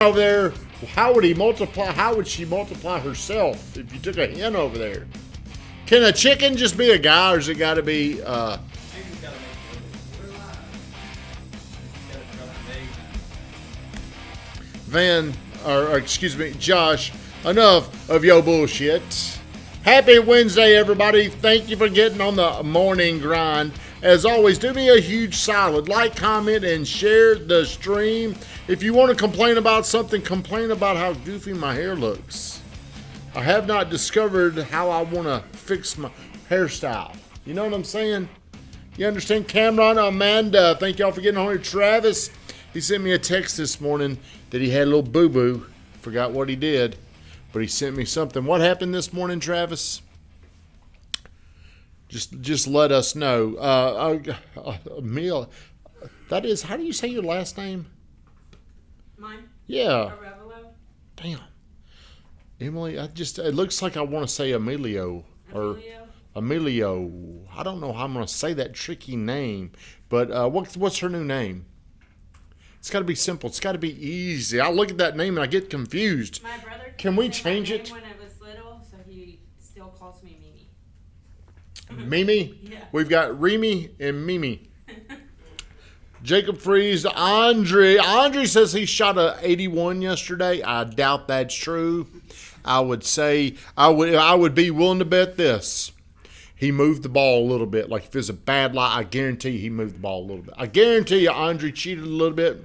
over there, how would he multiply? How would she multiply herself if you took a hen over there? Can a chicken just be a guy, or has it got to be? Excuse me, Josh. Enough of your bullshit. Happy Wednesday, everybody. Thank you for getting on the morning grind. As always, do me a huge solid. Like, comment, and share the stream. If you want to complain about something, complain about how goofy my hair looks. I have not discovered how I want to fix my hairstyle. You know what I'm saying? You understand? Cameron, Amanda, thank y'all for getting on here. Travis, he sent me a text this morning that he had a little boo-boo. Forgot what he did, but he sent me something. What happened this morning, Travis? Just let us know. Emil, that is, how do you say your last name? Mine? Yeah. Arevalo? Damn. Emily, it looks like I want to say Emilio. Emilio. I don't know how I'm going to say that tricky name, but what's her new name? It's got to be simple. It's got to be easy. I look at that name and I get confused. My brother can we change it? When I was little, so he still calls me Mimi. Mimi? Yeah. We've got Remy and Mimi. Jacob Freeze, Andre says he shot a 81 yesterday. I doubt that's true. I would say I would be willing to bet this. He moved the ball a little bit. Like if it's a bad lie, I guarantee he moved the ball a little bit. I guarantee you Andre cheated a little bit.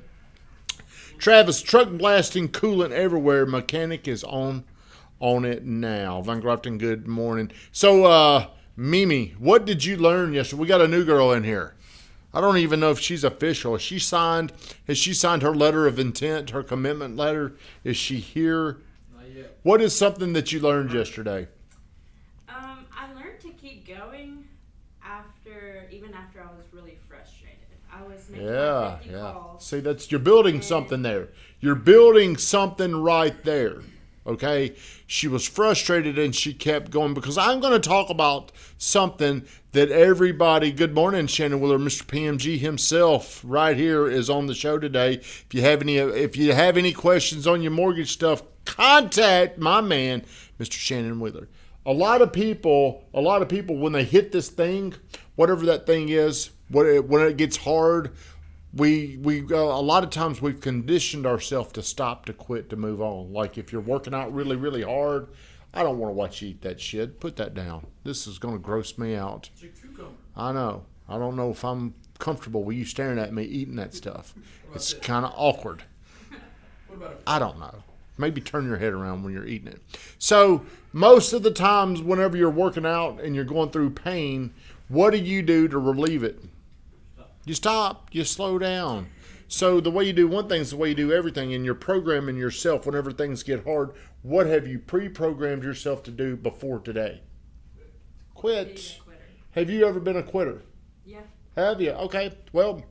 Travis, truck blasting coolant everywhere. Mechanic is on it now. Van Grafton, good morning. So, Mimi, what did you learn yesterday? We got a new girl in here. I don't even know if she's official. Has she signed her letter of intent, her commitment letter? Is she here? Not yet. What is something that you learned yesterday? I learned to keep going even after I was really frustrated. I was making like 50 calls. See, you're building something there. You're building something right there. Okay? She was frustrated and she kept going, because I'm going to talk about something that everybody, good morning, Shannon Wheeler, Mr. PMG himself right here is on the show today. If you have any questions on your mortgage stuff, contact my man, Mr. Shannon Wheeler. A lot of people when they hit this thing, whatever that thing is, when it gets hard, we a lot of times we've conditioned ourselves to stop, to quit, to move on. Like if you're working out really, really hard, I don't want to watch you eat that shit. Put that down. This is going to gross me out. It's a cucumber. I know. I don't know if I'm comfortable with you staring at me eating that stuff. It's kind of awkward. What about I don't know. Maybe turn your head around when you're eating it. So most of the times whenever you're working out and you're going through pain, what do you do to relieve it? You stop. You slow down. So the way you do one thing is the way you do everything, and you're programming yourself whenever things get hard. What have you pre-programmed yourself to do before today? Quit. Have you ever been a quitter? Yeah. Have you? Okay. Well,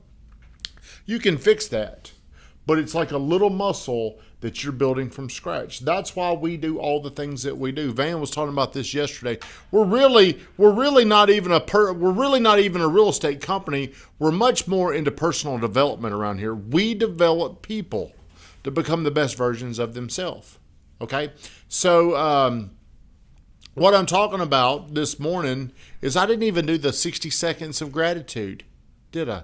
you can fix that. But it's like a little muscle that you're building from scratch. That's why we do all the things that we do. Van was talking about this yesterday. We're really not even a real estate company. We're much more into personal development around here. We develop people to become the best versions of themselves. Okay? So what I'm talking about this morning is I didn't even do the 60 seconds of gratitude, did I?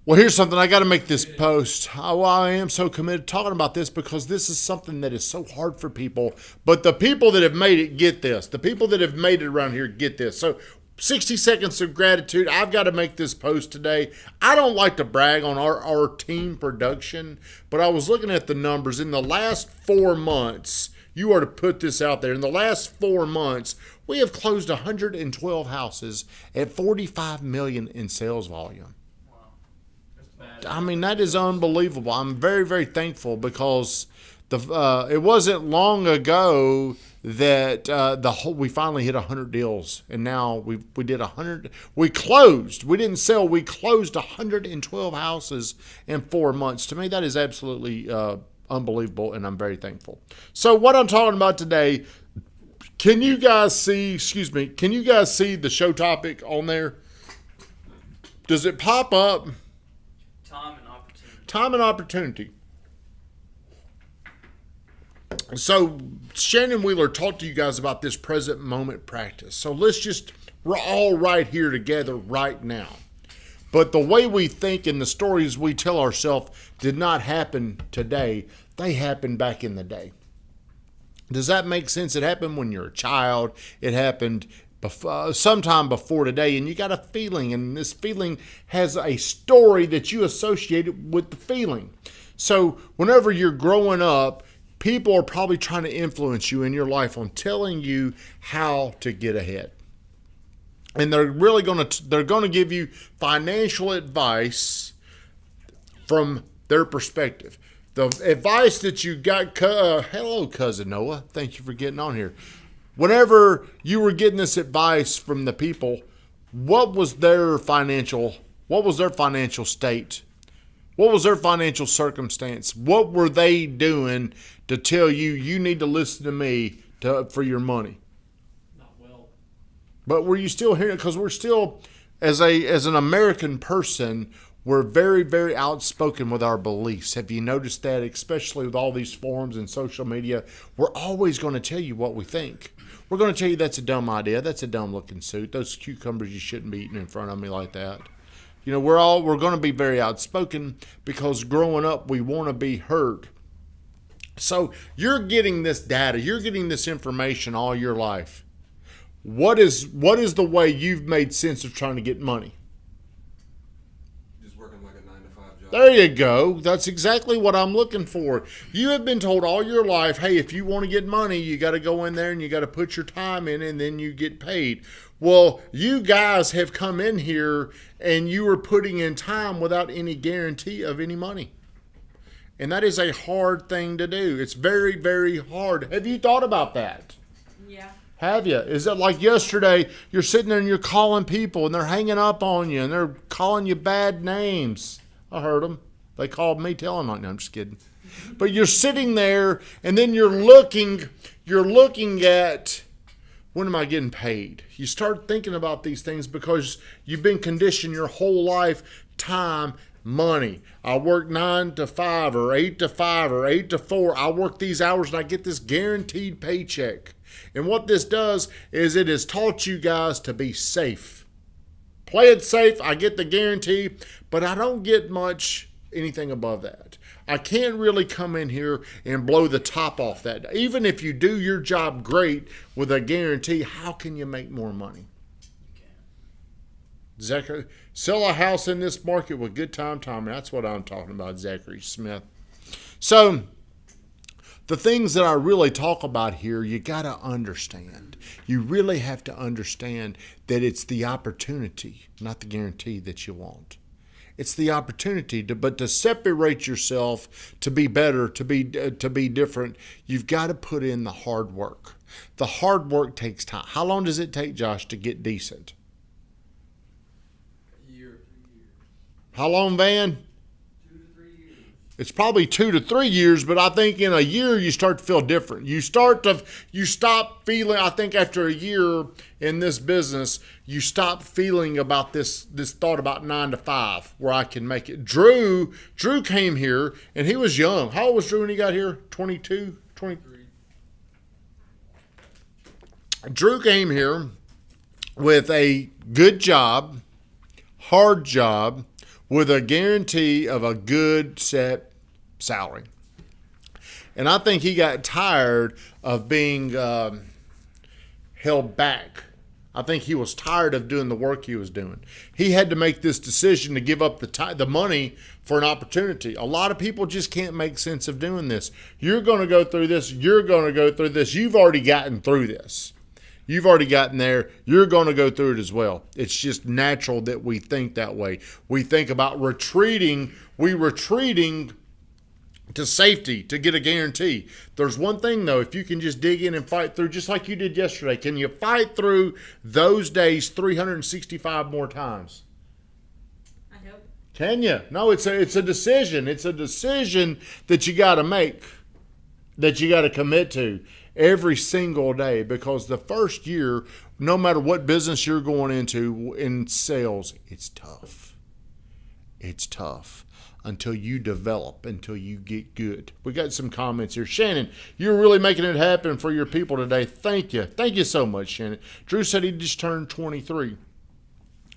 Well, here's something. I got to make this post. I am so committed to talking about this because this is something that is so hard for people. But the people that have made it get this. The people that have made it around here get this. So 60 seconds of gratitude. I've got to make this post today. I don't like to brag on our team production, but I was looking at the numbers. In the last 4 months, you are to put this out there. In the last 4 months, we have closed 112 houses at $45 million in sales volume. I mean, that is unbelievable. I'm very, very thankful because it wasn't long ago that we finally hit 100 deals, and now we did 100. We closed. We didn't sell. We closed 112 houses in 4 months. To me, that is absolutely unbelievable, and I'm very thankful. So what I'm talking about today, can you guys see? Can you guys see the show topic on there? Does it pop up? time and opportunity? Time and opportunity. So Shannon Wheeler talked to you guys about this present moment practice. So we're all right here together right now. But the way we think and the stories we tell ourselves did not happen today. They happened back in the day. Does that make sense? It happened when you're a child. It happened sometime before today, and you got a feeling, and this feeling has a story that you associate with the feeling. So whenever you're growing up, people are probably trying to influence you in your life on telling you how to get ahead. And they're going to give you financial advice from their perspective. The advice that you got, hello, Cousin Noah. Thank you for getting on here. Whenever you were getting this advice from the people, what was their financial state? What was their financial circumstance? What were they doing to tell you need to listen to me for your money? Not well. But were you still hearing it? Because we're still, as an American person, we're very, very outspoken with our beliefs. Have you noticed that? Especially with all these forums and social media, we're always going to tell you what we think. We're going to tell you that's a dumb idea. That's a dumb looking suit. Those cucumbers you shouldn't be eating in front of me like that. You know, we're going to be very outspoken because growing up we want to be heard. So you're getting this data, you're getting this information all your life. What is the way you've made sense of trying to get money? Just working like a 9-to-5 job. There you go. That's exactly what I'm looking for. You have been told all your life, hey, if you want to get money, you got to go in there and you got to put your time in and then you get paid. Well, you guys have come in here and you were putting in time without any guarantee of any money. And that is a hard thing to do. It's very, very hard. Have you thought about that? Yeah. Have you? Is it like yesterday, you're sitting there and you're calling people and they're hanging up on you and they're calling you bad names? I heard them. They called me telling them, no, I'm just kidding. But you're sitting there and then you're looking at, when am I getting paid? You start thinking about these things because you've been conditioned your whole life, time, money. I work 9 to 5 or 8 to 5 or 8 to 4. I work these hours and I get this guaranteed paycheck. And what this does is it has taught you guys to be safe. Play it safe. I get the guarantee, but I don't get anything above that. I can't really come in here and blow the top off that. Even if you do your job great with a guarantee, how can you make more money? Zachary, sell a house in this market with GoodTimeTommy. That's what I'm talking about, Zachary Smith. So the things that I really talk about here, you got to understand. You really have to understand that it's the opportunity, not the guarantee that you want. It's the opportunity but to separate yourself, to be better, to be different. You've got to put in the hard work. The hard work takes time. How long does it take, Josh, to get decent? A year, 3 years. How long, Van? 2 to 3 years. It's probably 2 to 3 years, but I think in a year you start to feel different. You stop feeling, I think after a year in this business, you stop feeling about this thought about 9 to 5 where I can make it. Drew came here and he was young. How old was Drew when he got here? 22, 23. Drew came here with a good job, hard job, with a guarantee of a good set salary. And I think he got tired of being held back. I think he was tired of doing the work he was doing. He had to make this decision to give up the money for an opportunity. A lot of people just can't make sense of doing this. You're going to go through this. You're going to go through this. You've already gotten through this. You've already gotten there. You're going to go through it as well. It's just natural that we think that way. We think about retreating. We're retreating to safety to get a guarantee. There's one thing, though. If you can just dig in and fight through, just like you did yesterday, can you fight through those days 365 more times? I hope. Can you? No, it's a decision. It's a decision that you got to make, that you got to commit to every single day, because the first year, no matter what business you're going into in sales, it's tough. It's tough. until you develop, until you get good. We got some comments here. Shannon, you're really making it happen for your people today. Thank you. Thank you so much, Shannon. Drew said he just turned 23.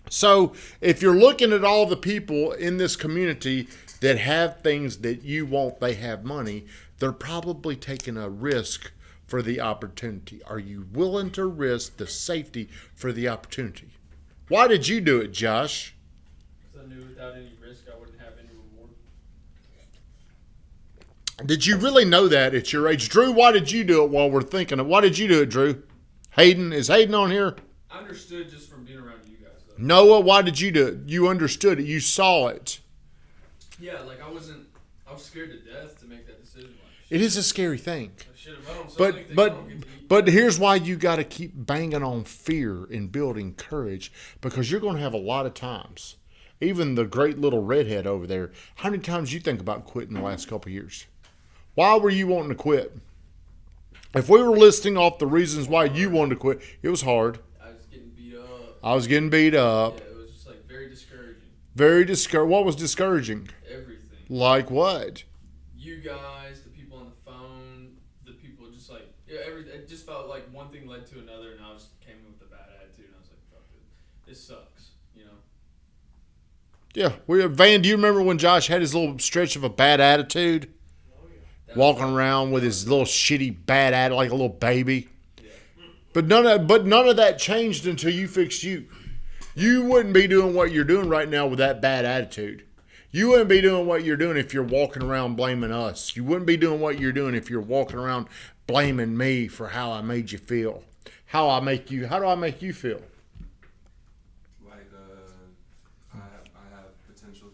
So if you're looking at all the people in this community that have things that you want, they have money, they're probably taking a risk for the opportunity. Are you willing to risk the safety for the opportunity? Why did you do it, Josh? Because I knew without any risk I wouldn't have any reward. Did you really know that at your age? Drew, why did you do it while we're thinking of why did you do it, Drew? Hayden, is Hayden on here? I understood just from being around you guys, though. Noah, why did you do it? You understood it. You saw it. Yeah, like I was scared to death to make that decision. Like, It is a scary thing. I should have let them so they don't get to eat. But here's why you got to keep banging on fear and building courage, because you're going to have a lot of times. Even the great little redhead over there, how many times you think about quitting the last couple of years? Why were you wanting to quit? If we were listing off the reasons why you wanted to quit, it was hard. I was getting beat up. I was getting beat up. Yeah, it was just like very discouraging. Very discouraging. What was discouraging? Everything. Like what? You guys, the people on the phone, the people just like, yeah, it just felt like one thing led to another, and I just came in with a bad attitude, and I was like, fuck it, this sucks, you know? Yeah. Van, do you remember when Josh had his little stretch of a bad attitude? That Walking was- around with his little shitty bad attitude like a little baby. Yeah. But none of that changed until you fixed you. You wouldn't be doing what you're doing right now with that bad attitude. You wouldn't be doing what you're doing if you're walking around blaming us. You wouldn't be doing what you're doing if you're walking around blaming me for how I made you feel. How do I make you feel? Like, I have potential.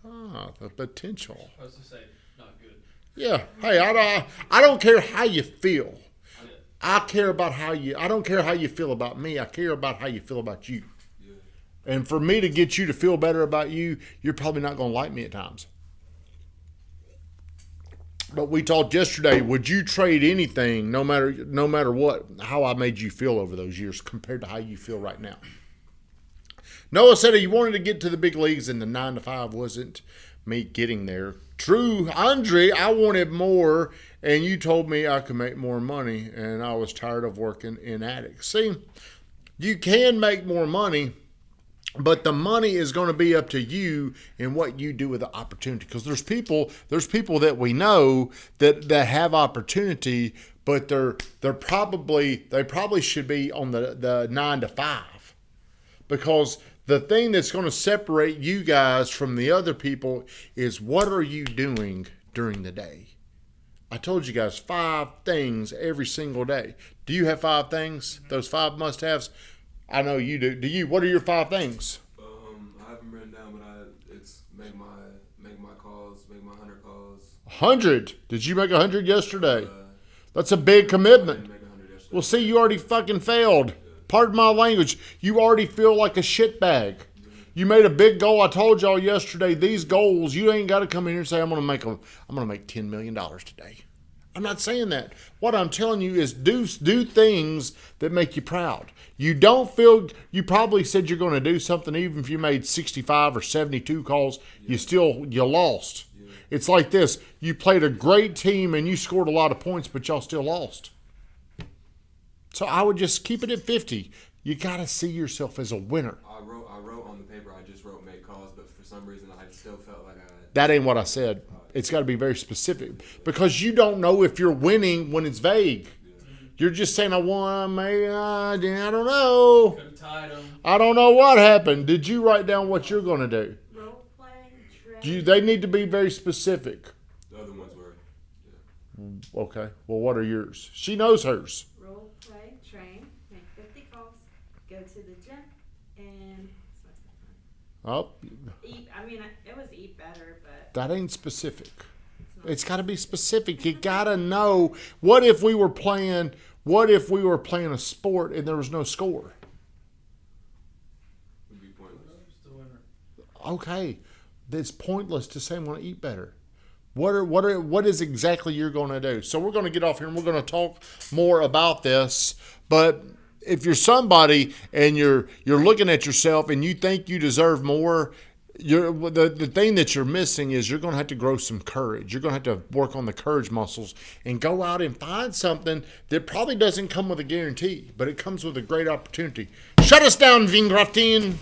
Ah, the potential. I was to say, not good. Yeah. Hey, I don't care how you feel. Yeah. I don't care how you feel about me. I care about how you feel about you. Yeah. And for me to get you to feel better about you, you're probably not going to like me at times. But we talked yesterday, would you trade anything, no matter what, how I made you feel over those years compared to how you feel right now? Noah said he wanted to get to the big leagues and the 9 to 5 wasn't me getting there. True, Andre, I wanted more, and you told me I could make more money, and I was tired of working in attics. See, you can make more money, but the money is going to be up to you and what you do with the opportunity. Because there's people that we know that have opportunity, but they probably should be on the 9 to 5. Because the thing that's going to separate you guys from the other people is what are you doing during the day? I told you guys 5 things every single day. Do you have 5 things? Those 5 must-haves? I know you do. Do you? What are your 5 things? I have them written down, but it's make my calls, make my 100 calls. 100. Did you make 100 yesterday? That's a big I commitment. didn't make 100 yesterday. Well, see, you already fucking failed. Pardon my language. You already feel like a shitbag. You made a big goal. I told y'all yesterday, these goals, you ain't got to come in here and say, I'm gonna make $10 million today. I'm not saying that. What I'm telling you is do things that make you proud. You probably said you're going to do something even if you made 65 or 72 calls, you lost. Yeah. It's like this. You played a great team and you scored a lot of points, but y'all still lost. So I would just keep it at 50. You got to see yourself as a winner. I wrote on the paper, I just wrote make calls, but for some reason I still felt like That ain't what I said. It's got to be very specific because you don't know if you're winning when it's vague. You're just saying, I won, maybe, I don't know. Could have tied them. I don't know what happened. Did you write down what you're going to do? Role play, trade. They need to be very specific. the other ones were. Yeah. Okay. Well, what are yours? She knows hers. Role play, train, make 50 calls, go to the gym, and Oh, eat. I mean, it was eat better, but that ain't specific. it's not. It's got to be specific. You got to know. What if we were playing a sport and there was no score? Would be pointless. Just the winner. Okay, it's pointless to say I'm going to eat better. What is exactly you're going to do? So we're going to get off here and we're going to talk more about this. But if you're somebody and you're looking at yourself and you think you deserve more, the thing that you're missing is you're going to have to grow some courage. You're going to have to work on the courage muscles and go out and find something that probably doesn't come with a guarantee, but it comes with a great opportunity. Shut us down, Vingraftin.